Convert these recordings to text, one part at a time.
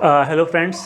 Hello friends.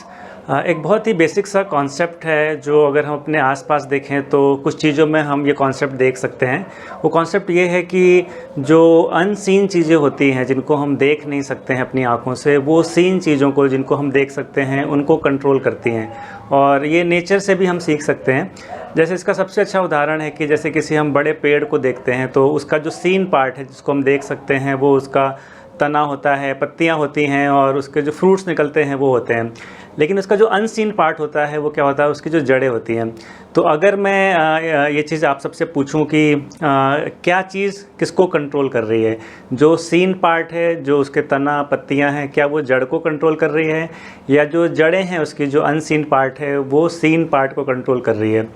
एक बहुत ही basic सा कॉन्सेप्ट है जो अगर हम अपने आसपास देखें तो कुछ चीज़ों में हम ये कॉन्सेप्ट देख सकते हैं। वो कॉन्सेप्ट ये है कि जो अनसीन चीज़ें होती हैं जिनको हम देख नहीं सकते हैं अपनी आँखों से, वो सीन चीज़ों को जिनको हम देख सकते हैं उनको कंट्रोल करती हैं। और ये नेचर से भी हम सीख सकते हैं। जैसे इसका सबसे अच्छा उदाहरण है कि जैसे किसी हम बड़े पेड़ को देखते हैं तो उसका जो सीन पार्ट है जिसको हम देख सकते हैं वो उसका तना होता है, पत्तियां होती हैं और उसके जो फ्रूट्स निकलते हैं वो होते हैं। लेकिन उसका जो अनसीन पार्ट होता है वो क्या होता है, उसकी जो जड़ें होती हैं। तो अगर मैं ये चीज़ आप सबसे पूछूं कि क्या चीज़ किसको कंट्रोल कर रही है, जो सीन पार्ट है, जो उसके तना पत्तियां हैं, क्या वो जड़ को कंट्रोल कर रही है, या जो जड़ें हैं उसकी जो अनसीन पार्ट है वो सीन पार्ट को कंट्रोल कर रही है।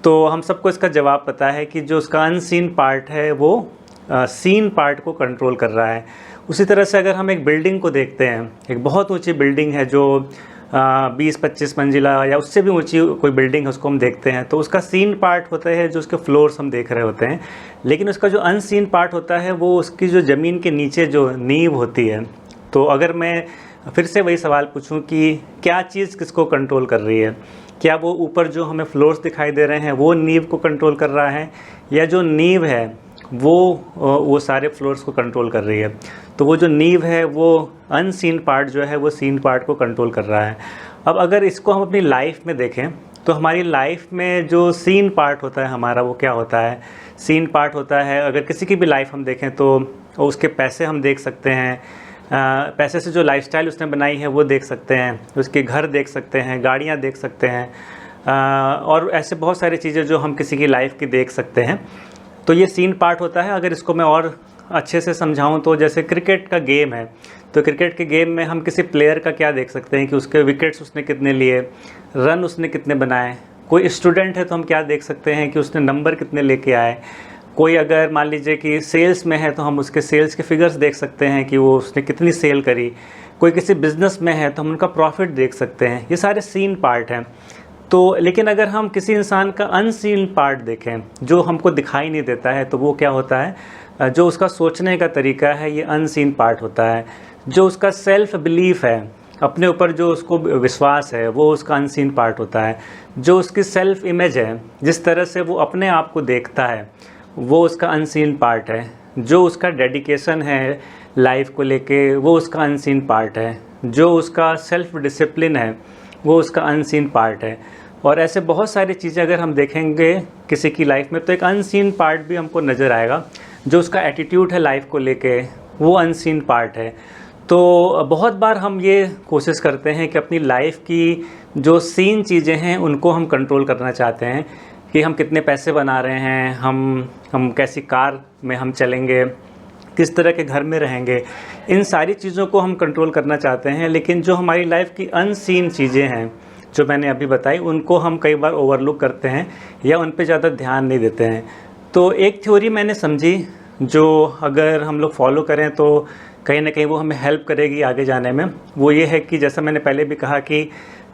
तो हम सबको इसका जवाब पता है कि जो उसका अनसीन पार्ट है वो सीन पार्ट को कंट्रोल कर रहा है। उसी तरह से अगर हम एक बिल्डिंग को देखते हैं, एक बहुत ऊंची बिल्डिंग है जो 20-25 मंजिला या उससे भी ऊंची कोई बिल्डिंग है, उसको हम देखते हैं तो उसका सीन पार्ट होता है जो उसके फ्लोर्स हम देख रहे होते हैं। लेकिन उसका जो अनसीन पार्ट होता है वो उसकी जो ज़मीन के नीचे जो नींव होती है। तो अगर मैं फिर से वही सवाल पूछूं कि क्या चीज़ किसको कंट्रोल कर रही है, क्या वो ऊपर जो हमें फ्लोर्स दिखाई दे रहे हैं वो नींव को कंट्रोल कर रहा है, या जो नींव है वो सारे फ्लोर्स को कंट्रोल कर रही है। तो वो जो नींव है वो अनसीन पार्ट जो है वो सीन पार्ट को कंट्रोल कर रहा है। अब अगर इसको हम अपनी लाइफ में देखें तो हमारी लाइफ में जो सीन पार्ट होता है हमारा वो क्या होता है, सीन पार्ट होता है अगर किसी की भी लाइफ हम देखें तो उसके पैसे हम देख सकते हैं, पैसे से जो लाइफस्टाइल उसने बनाई है वो देख सकते हैं, उसके घर देख सकते हैं, गाड़ियाँ देख सकते हैं, और ऐसे बहुत सारी चीज़ें जो हम किसी की लाइफ की देख सकते हैं। तो ये सीन पार्ट होता है। अगर इसको मैं और अच्छे से समझाऊं तो जैसे क्रिकेट का गेम है, तो क्रिकेट के गेम में हम किसी प्लेयर का क्या देख सकते हैं कि उसके विकेट्स उसने कितने लिए, रन उसने कितने बनाए। कोई स्टूडेंट है तो हम क्या देख सकते हैं कि उसने नंबर कितने लेके आए। कोई अगर मान लीजिए कि सेल्स में है तो हम उसके सेल्स के फिगर्स देख सकते हैं कि वो उसने कितनी सेल करी। कोई किसी बिज़नेस में है तो हम उनका प्रॉफिट देख सकते हैं। ये सारे सीन पार्ट हैं। तो लेकिन अगर हम किसी इंसान का अनसीन पार्ट देखें जो हमको दिखाई नहीं देता है तो वो क्या होता है, जो उसका सोचने का तरीका है ये अनसीन पार्ट होता है। जो उसका सेल्फ बिलीफ है, अपने ऊपर जो उसको विश्वास है वो उसका अनसीन पार्ट होता है। जो उसकी सेल्फ इमेज है, जिस तरह से वो अपने आप को देखता है वो उसका अनसीन पार्ट है। जो उसका डेडिकेशन है लाइफ को लेके वो उसका अनसीन पार्ट है। जो उसका सेल्फ डिसिप्लिन है वो उसका अनसीन पार्ट है। और ऐसे बहुत सारी चीज़ें अगर हम देखेंगे किसी की लाइफ में तो एक अनसीन पार्ट भी हमको नज़र आएगा। जो उसका एटीट्यूड है लाइफ को लेके वो अनसीन पार्ट है। तो बहुत बार हम ये कोशिश करते हैं कि अपनी लाइफ की जो सीन चीज़ें हैं उनको हम कंट्रोल करना चाहते हैं कि हम कितने पैसे बना रहे हैं, हम कैसी कार में हम चलेंगे, किस तरह के घर में रहेंगे। इन सारी चीज़ों को हम कंट्रोल करना चाहते हैं। लेकिन जो हमारी लाइफ की अनसीन चीज़ें हैं जो मैंने अभी बताई उनको हम कई बार ओवरलुक करते हैं या उन पे ज़्यादा ध्यान नहीं देते हैं। तो एक थ्योरी मैंने समझी जो अगर हम लोग फॉलो करें तो कहीं ना कहीं वो हमें हेल्प करेगी आगे जाने में। वो ये है कि जैसा मैंने पहले भी कहा कि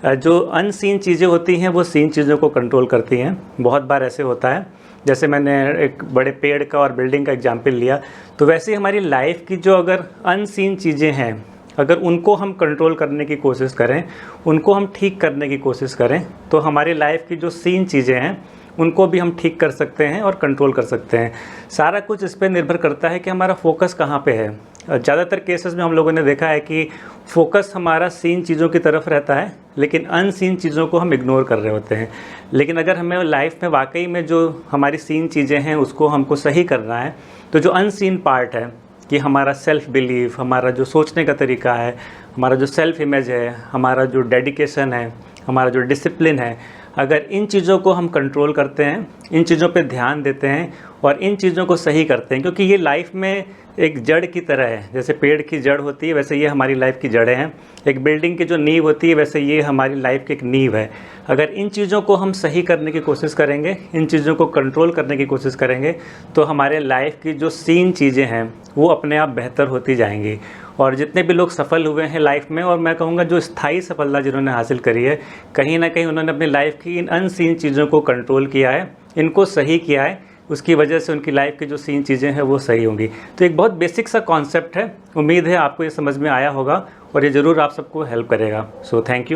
जो अनसीन चीज़ें होती हैं वो सीन चीज़ों को कंट्रोल करती हैं। बहुत बार ऐसे होता है, जैसे मैंने एक बड़े पेड़ का और बिल्डिंग का एग्जाम्पल लिया, तो वैसे ही हमारी लाइफ की जो अगर अनसीन चीज़ें हैं अगर उनको हम कंट्रोल करने की कोशिश करें, उनको हम ठीक करने की कोशिश करें तो हमारी लाइफ की जो सीन चीज़ें हैं उनको भी हम ठीक कर सकते हैं और कंट्रोल कर सकते हैं। सारा कुछ इस पर निर्भर करता है कि हमारा फोकस कहाँ पे है। ज़्यादातर केसेस में हम लोगों ने देखा है कि फोकस हमारा सीन चीज़ों की तरफ रहता है लेकिन अनसीन चीज़ों को हम इग्नोर कर रहे होते हैं। लेकिन अगर हमें लाइफ में वाकई में जो हमारी सीन चीज़ें हैं उसको हमको सही करना है तो जो अनसीन पार्ट है कि हमारा सेल्फ बिलीफ, हमारा जो सोचने का तरीका है, हमारा जो सेल्फ इमेज है, हमारा जो डेडिकेशन है, हमारा जो डिसिप्लिन है, अगर इन चीज़ों को हम कंट्रोल करते हैं, इन चीज़ों पे ध्यान देते हैं और इन चीज़ों को सही करते हैं, क्योंकि ये लाइफ में एक जड़ की तरह है। जैसे पेड़ की जड़ होती है वैसे ये हमारी लाइफ की जड़ें हैं। एक बिल्डिंग की जो नींव होती है वैसे ये हमारी लाइफ की एक नींव है। अगर इन चीज़ों को हम सही करने की कोशिश करेंगे, इन चीज़ों को कंट्रोल करने की कोशिश करेंगे तो हमारे लाइफ की जो सीन चीज़ें हैं वो अपने आप बेहतर होती जाएंगी। और जितने भी लोग सफल हुए हैं लाइफ में, और मैं कहूँगा जो स्थायी सफलता जिन्होंने हासिल करी है, कहीं ना कहीं उन्होंने अपनी लाइफ की इन अनसीन चीज़ों को कंट्रोल किया है, इनको सही किया है। उसकी वजह से उनकी लाइफ की जो सीन चीज़ें हैं वो सही होंगी। तो एक बहुत बेसिक सा कॉन्सेप्ट है। उम्मीद है आपको ये समझ में आया होगा और ये ज़रूर आप सबको हेल्प करेगा। So thank you.